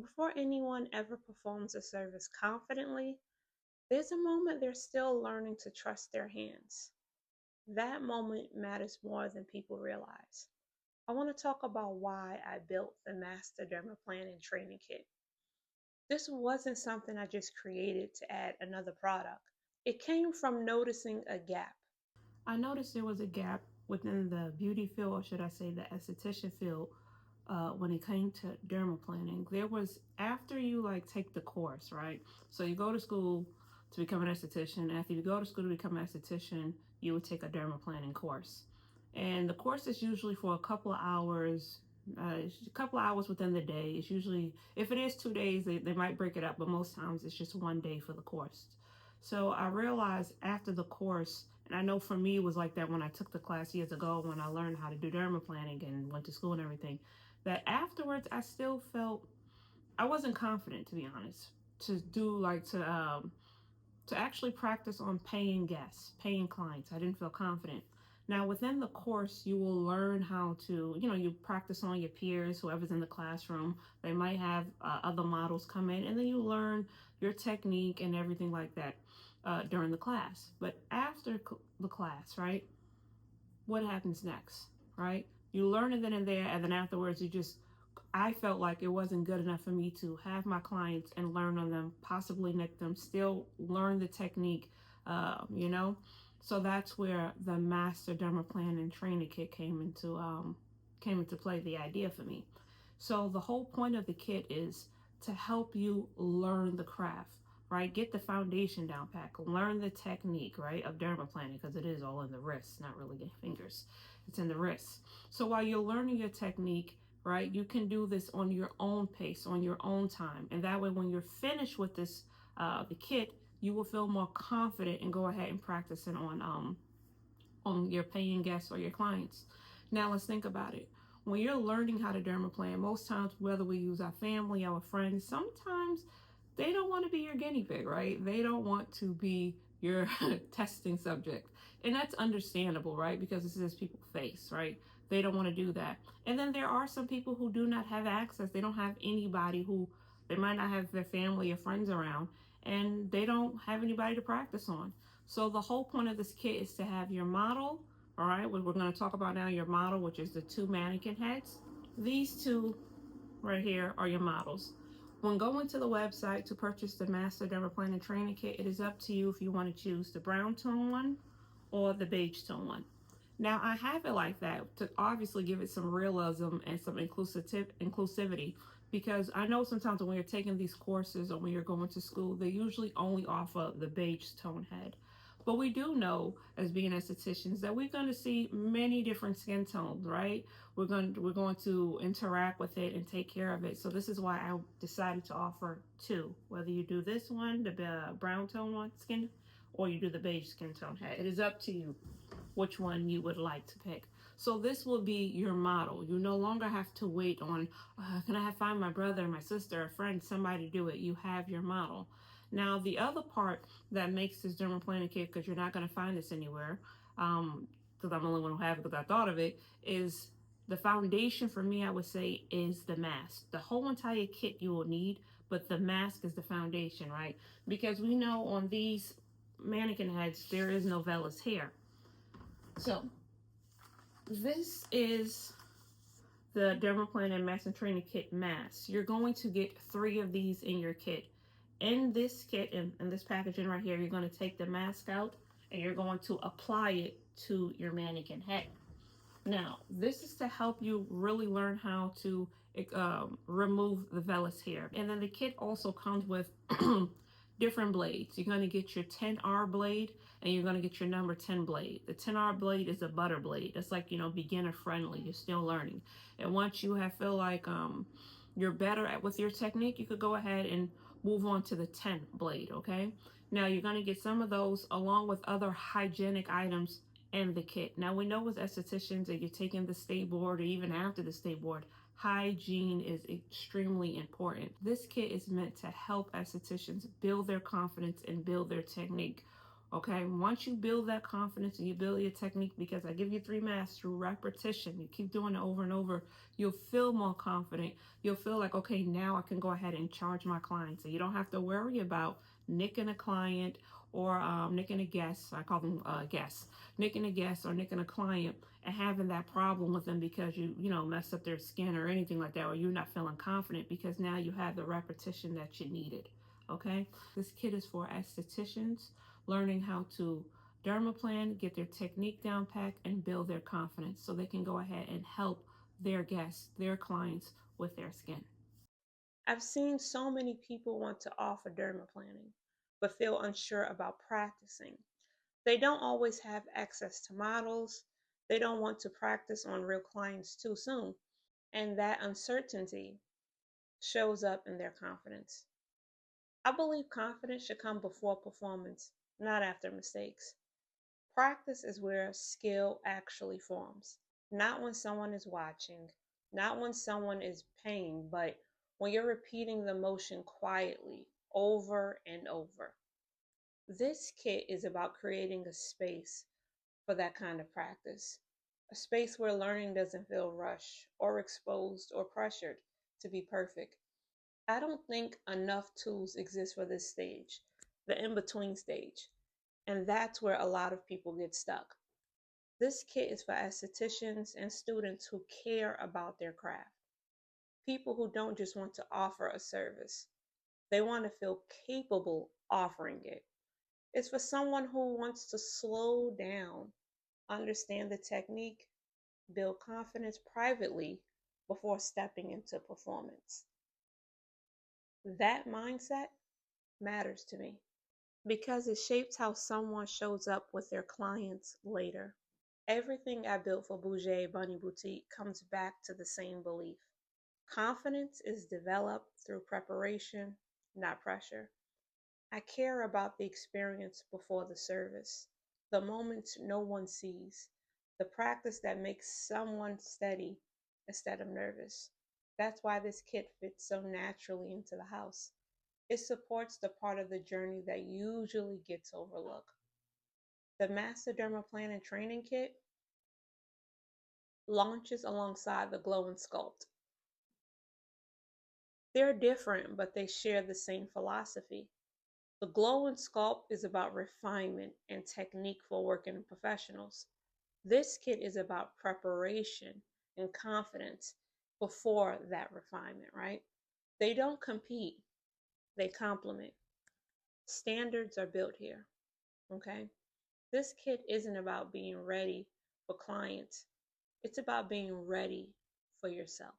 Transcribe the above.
Before anyone ever performs a service confidently, there's a moment they're still learning to trust their hands. That moment matters more than people realize. I want to talk about why I built the Master Dermaplaning Training Kit. This wasn't something I just created to add another product. It came from noticing a gap. I noticed there was a gap within the beauty field, or should I say the esthetician field, when it came to dermaplaning. There was, after you like take the course, right? So you go to school to become an esthetician. After you go to school to become an esthetician, you would take a dermaplaning course. And the course is usually for a couple of hours, a couple of hours within the day. It's usually, if it is 2 days, they might break it up, but most times it's just one day for the course. So I realized after the course, and I know for me it was like that when I took the class years ago when I learned how to do dermaplaning and went to school and everything, that afterwards I still felt I wasn't confident, to be honest, to do like to actually practice on paying guests, paying clients. I didn't feel confident. Now, within the course, you will learn how to, you practice on your peers, whoever's in the classroom. They might have other models come in, and then you learn your technique and everything like that during the class. But after the class, right, what happens next, right? You learn it then and there, and then afterwards, I felt like it wasn't good enough for me to have my clients and learn on them, possibly nick them, still learn the technique, you know. So that's where the Master Dermaplaning Training Kit came into play. The idea for me. So the whole point of the kit is to help you learn the craft, right? Get the foundation down pat, learn the technique, right, of dermaplaning, because it is all in the wrists, not really the fingers. It's in the wrists. So while you're learning your technique, right, you can do this on your own pace, on your own time. And that way, when you're finished with this, the kit, you will feel more confident and go ahead and practice it on your paying guests or your clients. Now let's think about it. When you're learning how to dermaplane, most times whether we use our family, our friends, sometimes they don't want to be your guinea pig, right? They don't want to be your testing subject. And that's understandable, right? Because this is people face, right? They don't want to do that. And then there are some people who do not have access. They don't have anybody who, they might not have their family or friends around, and they don't have anybody to practice on. So the whole point of this kit is to have your model, all right, what we're going to talk about now, your model, which is the two mannequin heads. These two right here are your models. When going to the website to purchase the Master Dermaplaning Training Kit, it is up to you if you want to choose the brown tone one or the beige tone one. Now I have it like that to obviously give it some realism and some inclusivity, because I know sometimes when you're taking these courses or when you're going to school, they usually only offer the beige tone head. But we do know, as being estheticians, that we're going to see many different skin tones, right? We're going to interact with it and take care of it. So this is why I decided to offer two. Whether you do this one, the brown tone one skin, or you do the beige skin tone head, it is up to you which one you would like to pick. So this will be your model. You no longer have to wait on, can I find my brother, my sister, a friend, somebody to do it. You have your model. Now, the other part that makes this dermaplaning kit, because you're not going to find this anywhere, because I'm the only one who have it because I thought of it, is the foundation for me, I would say, is the mask. The whole entire kit you will need, but the mask is the foundation, right? Because we know on these mannequin heads, there is no vellus hair. So this is the Dermaplaning Master Training Kit mask. You're going to get 3 of these in your kit. In this kit, in this packaging right here, you're going to take the mask out and you're going to apply it to your mannequin head. Now, this is to help you really learn how to remove the vellus hair. And then the kit also comes with different blades. You're going to get your 10R blade and you're going to get your number 10 blade. The 10R blade is a butter blade. It's like, beginner friendly. You're still learning. And once you feel like you're better at with your technique, you could go ahead and move on to the 10 blade, okay? Now you're going to get some of those along with other hygienic items in the kit. Now we know as estheticians that you're taking the state board or even after the state board, hygiene is extremely important. This kit is meant to help estheticians build their confidence and build their technique. Okay, once you build that confidence and you build your technique, because I give you 3 masks through repetition, you keep doing it over and over, you'll feel more confident. You'll feel like, okay, now I can go ahead and charge my clients. So you don't have to worry about nicking a client or nicking a guest. I call them guests, nicking a guest or nicking a client and having that problem with them because you messed up their skin or anything like that, or you're not feeling confident because now you have the repetition that you needed. Okay, this kit is for estheticians learning how to dermaplan, get their technique down pat, and build their confidence so they can go ahead and help their guests, their clients with their skin. I've seen so many people want to offer dermaplaning, but feel unsure about practicing. They don't always have access to models. They don't want to practice on real clients too soon. And that uncertainty shows up in their confidence. I believe confidence should come before performance, not after mistakes. Practice is where skill actually forms, not when someone is watching, not when someone is paying, but when you're repeating the motion quietly over and over. This kit is about creating a space for that kind of practice, a space where learning doesn't feel rushed or exposed or pressured to be perfect. I don't think enough tools exist for this stage, the in between stage, and that's where a lot of people get stuck. This kit is for estheticians and students who care about their craft, people who don't just want to offer a service, they want to feel capable offering it. It's for someone who wants to slow down, understand the technique, build confidence privately before stepping into performance. That mindset matters to me because it shapes how someone shows up with their clients later. Everything I built for Boujee Bunny Boutique comes back to the same belief. Confidence is developed through preparation, not pressure. I care about the experience before the service, the moments no one sees, the practice that makes someone steady instead of nervous. That's why this kit fits so naturally into the house. It supports the part of the journey that usually gets overlooked. The Master Dermaplaning Training Kit launches alongside the Glow and Sculpt. They're different, but they share the same philosophy. The Glow and Sculpt is about refinement and technique for working professionals. This kit is about preparation and confidence before that refinement, right? They don't compete, they complement. Standards are built here, okay? This kit isn't about being ready for clients, it's about being ready for yourself.